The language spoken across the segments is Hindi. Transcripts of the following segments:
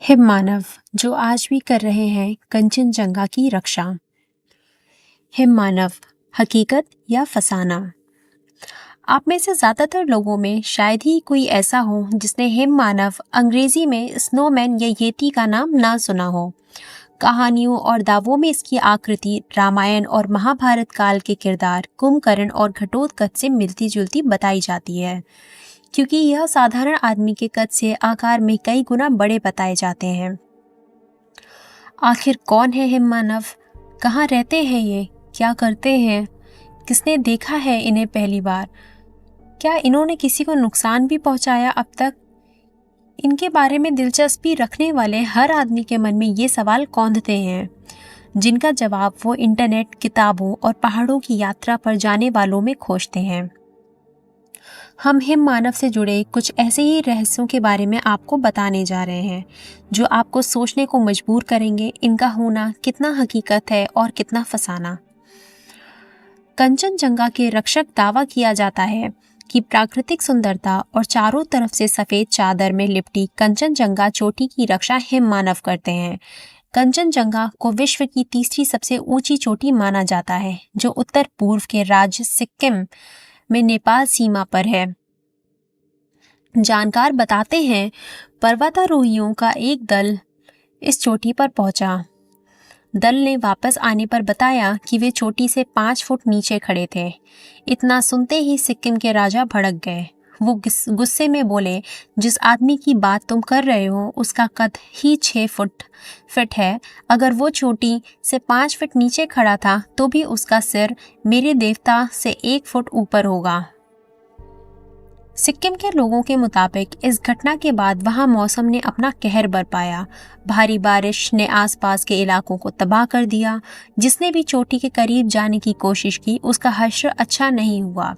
हिम मानव जो आज भी कर रहे हैं कंचनजंगा की रक्षा। हिम मानव, हकीकत या फसाना। आप में से ज्यादातर लोगों में शायद ही कोई ऐसा हो जिसने हिम मानव, अंग्रेजी में स्नोमैन या येती का नाम ना सुना हो। कहानियों और दावों में इसकी आकृति रामायण और महाभारत काल के किरदार कुंभकर्ण और घटोत्कच से मिलती जुलती बताई जाती है, क्योंकि यह साधारण आदमी के कद से आकार में कई गुना बड़े बताए जाते हैं। आखिर कौन है हिम मानव? कहाँ रहते हैं ये? क्या करते हैं? किसने देखा है इन्हें पहली बार? क्या इन्होंने किसी को नुकसान भी पहुंचाया अब तक? इनके बारे में दिलचस्पी रखने वाले हर आदमी के मन में ये सवाल कौंधते हैं, जिनका जवाब वो इंटरनेट, किताबों और पहाड़ों की यात्रा पर जाने वालों में खोजते हैं। हम हिम मानव से जुड़े कुछ ऐसे ही रहस्यों के बारे में आपको बताने जा रहे हैं, जो आपको सोचने को मजबूर करेंगे इनका होना कितना हकीकत है और कितना फसाना। कंचनजंगा के रक्षक दावा किया जाता है कि प्राकृतिक सुंदरता और चारों तरफ से सफेद चादर में लिपटी कंचनजंगा चोटी की रक्षा हिम मानव करते हैं। कंचनजंगा को विश्व की तीसरी सबसे ऊंची चोटी माना जाता है, जो उत्तर पूर्व के राज्य सिक्किम में नेपाल सीमा पर है। जानकार बताते हैं, पर्वतारोहियों का एक दल इस चोटी पर पहुंचा। दल ने वापस आने पर बताया कि वे चोटी से 5 फुट नीचे खड़े थे। इतना सुनते ही सिक्किम के राजा भड़क गए। वो गुस्से में बोले, जिस आदमी की बात तुम कर रहे हो उसका कद ही 6 फुट है। अगर वो चोटी से 5 फुट नीचे खड़ा था तो भी उसका सिर मेरे देवता से 1 फुट ऊपर होगा। सिक्किम के लोगों के मुताबिक इस घटना के बाद वहां मौसम ने अपना कहर बरपाया। भारी बारिश ने आसपास के इलाकों को तबाह कर दिया। जिसने भी चोटी के करीब जाने की कोशिश की उसका हश्र अच्छा नहीं हुआ।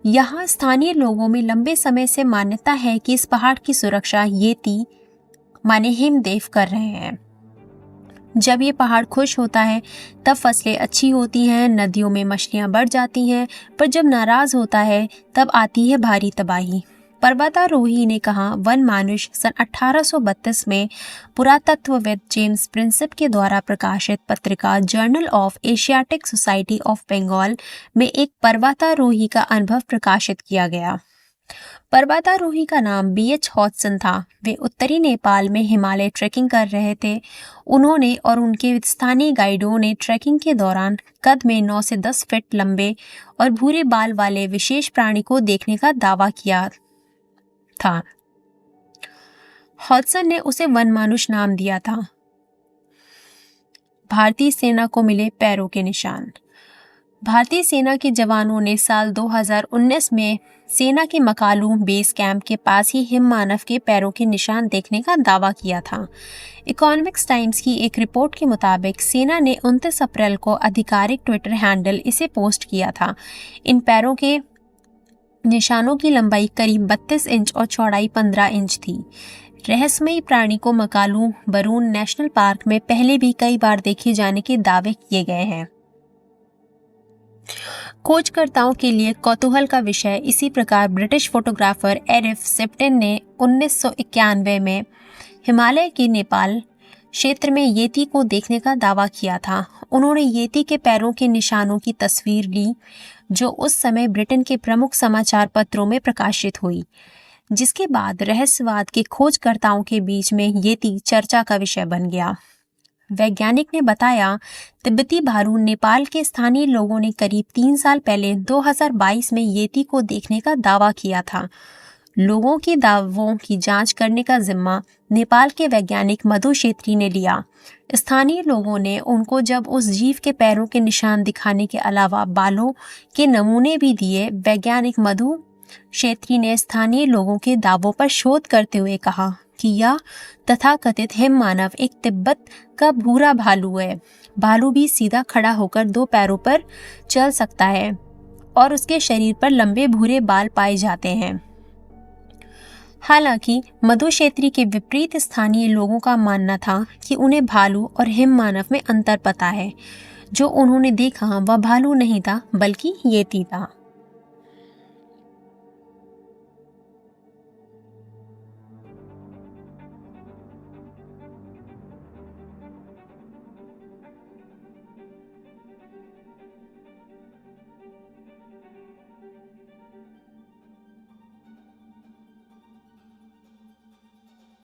यहाँ स्थानीय लोगों में लंबे समय से मान्यता है कि इस पहाड़ की सुरक्षा येती माने हिमदेव कर रहे हैं। जब ये पहाड़ खुश होता है तब फसलें अच्छी होती हैं, नदियों में मछलियां बढ़ जाती हैं, पर जब नाराज होता है तब आती है भारी तबाही। पर्वतारोही ने कहा, वन मानुष सन 1832 में पुरातत्वविद जेम्स प्रिंसेप के द्वारा प्रकाशित पत्रिका journal of Asiatic society of Bengal में एक पर्वतारोही का अनुभव प्रकाशित किया गया। पर्वतारोही का नाम BH हॉडसन था। वे उत्तरी नेपाल में हिमालय ट्रैकिंग कर रहे थे। उन्होंने और उनके स्थानीय गाइडों ने ट्रैकिंग के दौरान कद में 9 से 10 फीट लंबे और भूरे बाल वाले विशेष प्राणी को देखने का दावा किया था। हॉडसन ने उसे वनमानुष नाम दिया था। भारतीय सेना को मिले पैरों के निशान। भारतीय सेना के जवानों ने साल 2019 में सेना के मकालू बेस कैंप के पास ही हिम मानव के पैरों के निशान देखने का दावा किया था। इकोनॉमिक्स टाइम्स की एक रिपोर्ट के मुताबिक सेना ने 29 अप्रैल को आधिकारिक ट्विटर हैंडल इसे पोस्ट किया था। इन पैरों के निशानों की लंबाई करीब 32 इंच और चौड़ाई 15 इंच थी। रहस्यमयी प्राणी को मकालू बरून नेशनल पार्क में पहले भी कई बार देखे जाने के दावे किए गए हैं। खोजकर्ताओं के लिए कौतूहल का विषय इसी प्रकार ब्रिटिश फोटोग्राफर एरिफ सेप्टेन ने 1991 में हिमालय के नेपाल क्षेत्र में येती को देखने का दावा किया था। उन्होंने येती के पैरों के निशानों की तस्वीर ली, जो उस समय ब्रिटेन के प्रमुख समाचार पत्रों में प्रकाशित हुई, जिसके बाद रहस्यवाद के खोजकर्ताओं के बीच में येती चर्चा का विषय बन गया। वैज्ञानिक ने बताया, तिब्बती भालू नेपाल के स्थानीय लोगों ने करीब 3 साल पहले 2022 में येती को देखने का दावा किया था। लोगों के दावों की जांच करने का जिम्मा नेपाल के वैज्ञानिक मधु छेत्री ने लिया। स्थानीय लोगों ने उनको जब उस जीव के पैरों के निशान दिखाने के अलावा बालों के नमूने भी दिए। वैज्ञानिक मधु छेत्री ने स्थानीय लोगों के दावों पर शोध करते हुए कहा कि यह तथाकथित हिम मानव एक तिब्बत का भूरा भालू है। भालू भी सीधा खड़ा होकर 2 पैरों पर चल सकता है और उसके शरीर पर लंबे भूरे बाल पाए जाते हैं। हालांकि मधु छेत्री के विपरीत स्थानीय लोगों का मानना था कि उन्हें भालू और हिम मानव में अंतर पता है। जो उन्होंने देखा वह भालू नहीं था बल्कि येती था।